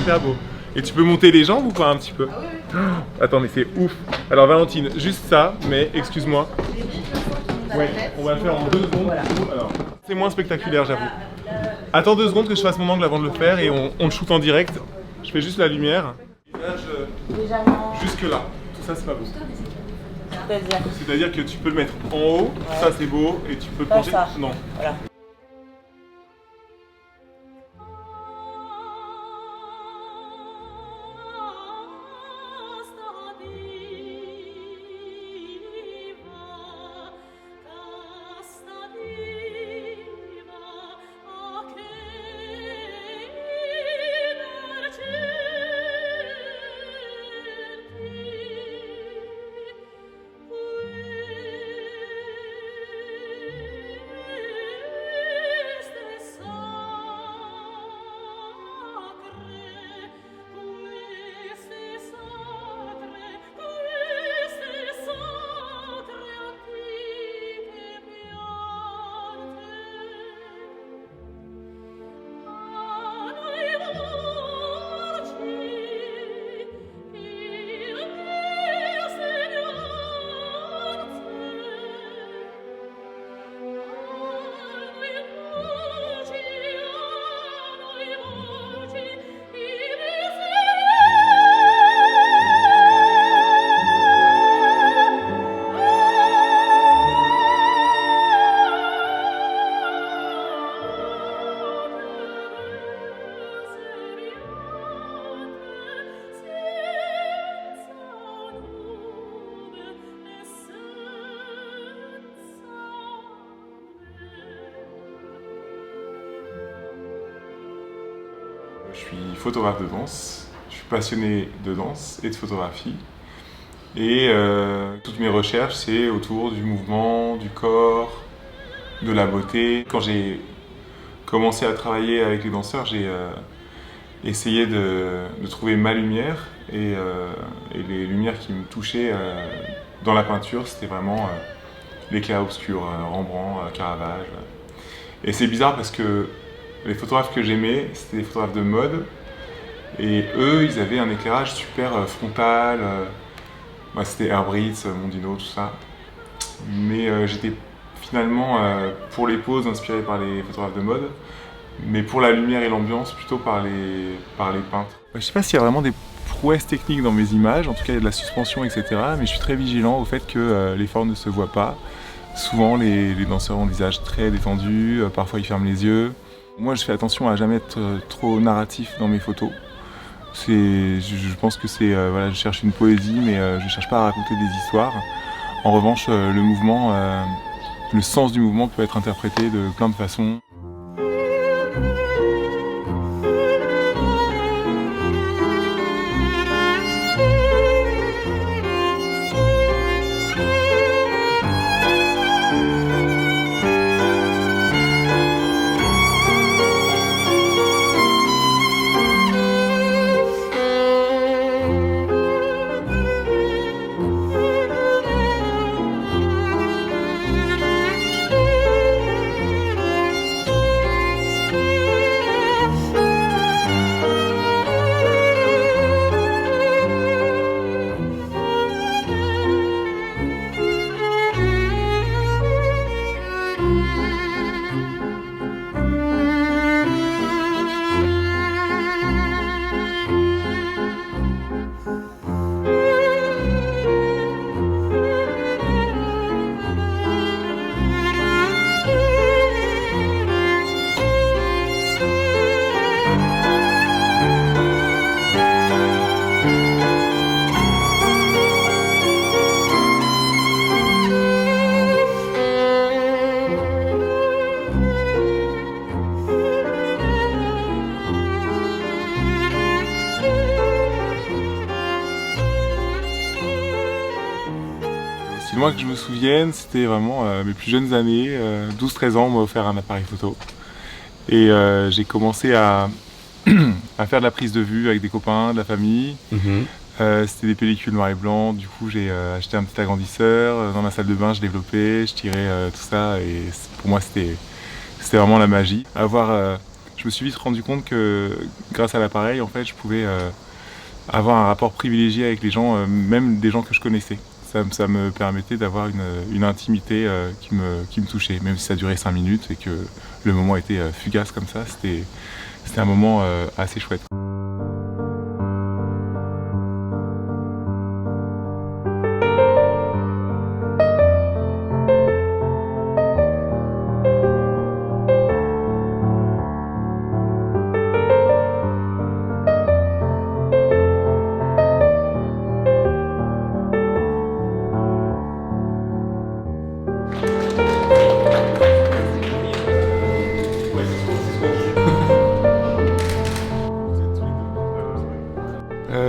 super beau. Et tu peux monter les jambes ou pas un petit peu? Attends, mais c'est ouf. Alors Valentine, juste ça, mais excuse-moi. Ouais, on va le faire en 2 secondes. Voilà. Alors, c'est moins spectaculaire, j'avoue. Attends 2 secondes que je fasse mon angle avant de le faire et on le shoot en direct. Je fais juste la lumière. Jusque là. Tout ça, c'est pas beau. C'est-à-dire que tu peux le mettre en haut, ça c'est beau, et tu peux le pencher. Non. Voilà. Je suis photographe de danse, je suis passionné de danse et de photographie. Et toutes mes recherches, c'est autour du mouvement, du corps, de la beauté. Quand j'ai commencé à travailler avec les danseurs, j'ai essayé de trouver ma lumière. Et les lumières qui me touchaient dans la peinture, c'était vraiment les clairs-obscurs, Rembrandt, Caravage. Et c'est bizarre parce que les photographes que j'aimais, c'était des photographes de mode. Et eux, ils avaient un éclairage super frontal. C'était Herbritz, Mondino, tout ça. Mais j'étais finalement, pour les poses, inspiré par les photographes de mode. Mais pour la lumière et l'ambiance, plutôt par les peintres. Je sais pas s'il y a vraiment des prouesses techniques dans mes images. En tout cas, il y a de la suspension, etc. Mais je suis très vigilant au fait que les formes ne se voient pas. Souvent, les danseurs ont des visages très détendus. Parfois, ils ferment les yeux. Moi, je fais attention à jamais être trop narratif dans mes photos. Je pense que je cherche une poésie, mais je ne cherche pas à raconter des histoires. En revanche, le mouvement, le sens du mouvement peut être interprété de plein de façons. Si loin que je me souvienne, c'était vraiment mes plus jeunes années, 12-13 ans, on m'a offert un appareil photo. Et j'ai commencé à faire de la prise de vue avec des copains, de la famille. C'était des pellicules noir et blanc, du coup j'ai acheté un petit agrandisseur. Dans ma salle de bain, je développais, je tirais tout ça et pour moi c'était vraiment la magie. je me suis vite rendu compte que grâce à l'appareil, en fait, je pouvais avoir un rapport privilégié avec les gens, même des gens que je connaissais. Ça me permettait d'avoir une intimité qui me touchait, même si ça durait 5 minutes et que le moment était fugace comme ça, c'était un moment assez chouette.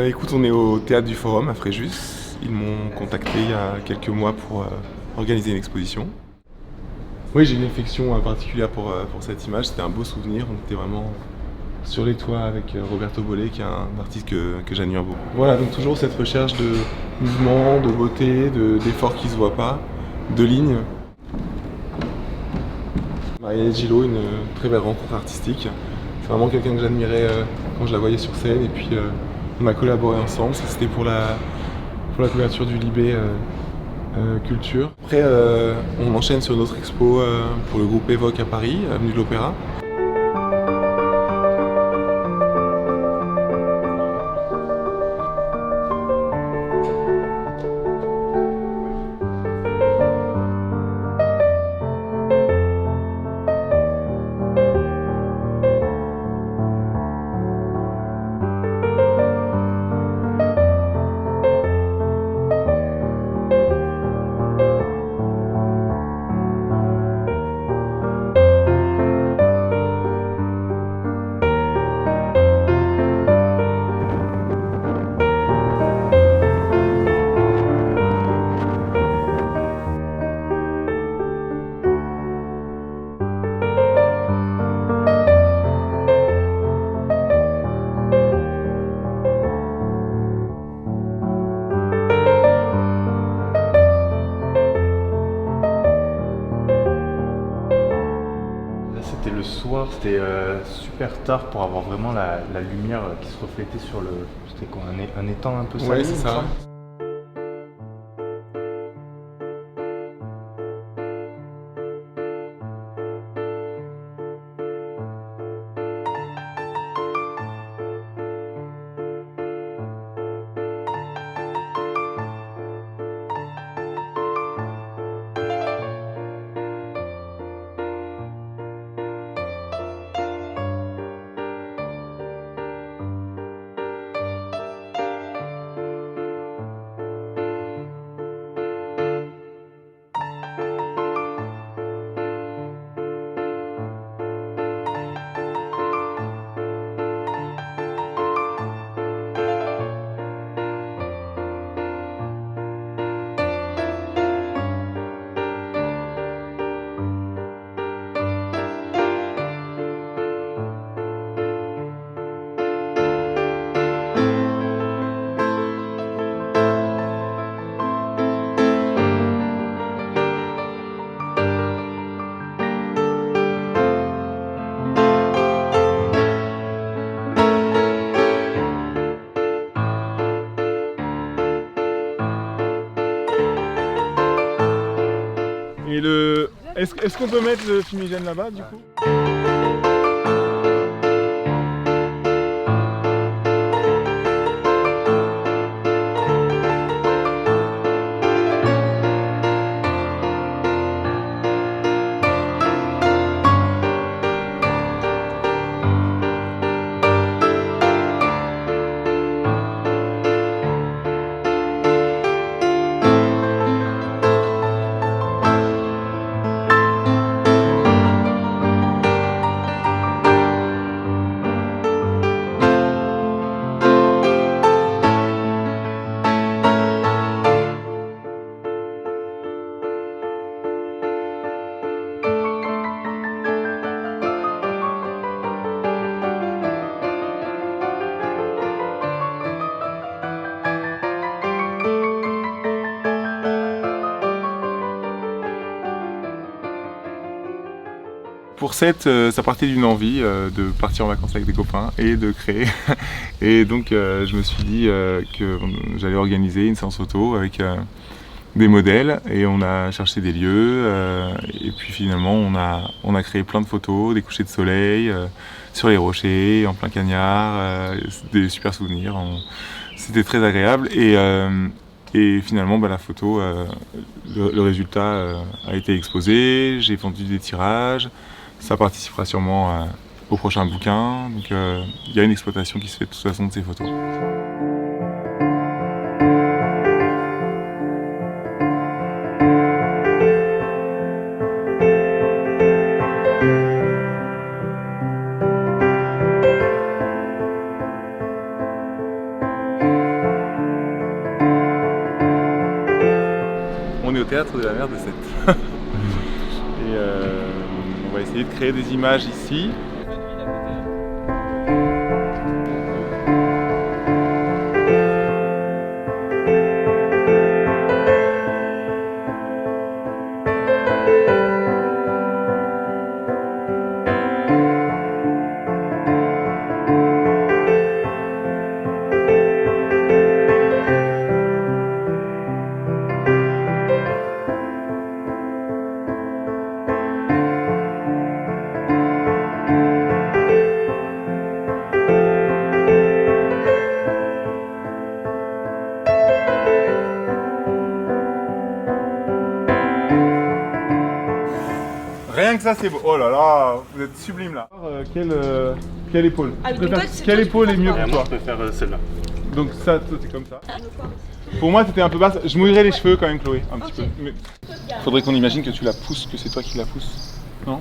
Écoute, on est au Théâtre du Forum à Fréjus. Ils m'ont contacté il y a quelques mois pour organiser une exposition. Oui, j'ai une affection particulière pour cette image. C'était un beau souvenir. On était vraiment sur les toits avec Roberto Bollé, qui est un artiste que j'admire beaucoup. Voilà, donc toujours cette recherche de mouvement, de beauté, d'efforts qui ne se voient pas, de lignes. Marianne Gillot, une très belle rencontre artistique. C'est vraiment quelqu'un que j'admirais quand je la voyais sur scène. Et puis on a collaboré ensemble. Ça, c'était pour la couverture du Libé Culture. Après, on enchaîne sur une autre expo pour le groupe Évoque à Paris, avenue de l'Opéra. C'était le soir, c'était super tard pour avoir vraiment la lumière qui se reflétait sur le... C'était quoi, un étang un peu salé? Ouais, c'est ça. Et est-ce qu'on peut mettre le fumigène là-bas du coup? Pour cette, ça partait d'une envie de partir en vacances avec des copains et de créer. Et donc je me suis dit que j'allais organiser une séance photo avec des modèles et on a cherché des lieux et puis finalement on a créé plein de photos, des couchers de soleil sur les rochers, en plein cagnard, des super souvenirs. C'était très agréable et finalement la photo, le résultat a été exposé, j'ai vendu des tirages, ça participera sûrement au prochain bouquin, donc il y a une exploitation qui se fait de toute façon de ces photos. On est au théâtre de la mer de Sète. Et on va essayer de créer des images ici. Rien que ça c'est beau. Oh là là, vous êtes sublime là. Quelle épaule? Ah oui, donc toi, Quelle épaule est mieux pour toi? Je préfère celle-là. Donc ça, toi c'est comme ça. Pour moi c'était un peu basse. Je mouillerais les cheveux quand même Chloé, un petit peu. Mais faudrait qu'on imagine que tu la pousses, que c'est toi qui la pousses. Non?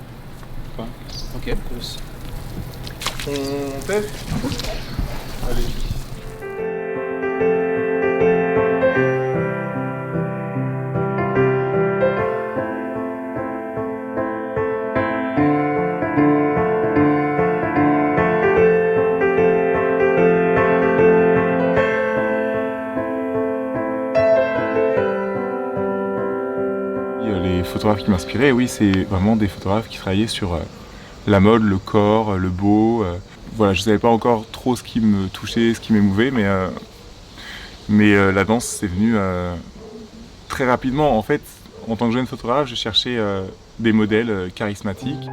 Enfin. Ok, plus. On teste? Allez. Les photographes qui m'inspiraient, oui, c'est vraiment des photographes qui travaillaient sur la mode, le corps, le beau. Voilà, je ne savais pas encore trop ce qui me touchait, ce qui m'émouvait, mais la danse, c'est venu très rapidement. En fait, en tant que jeune photographe, je cherchais des modèles charismatiques.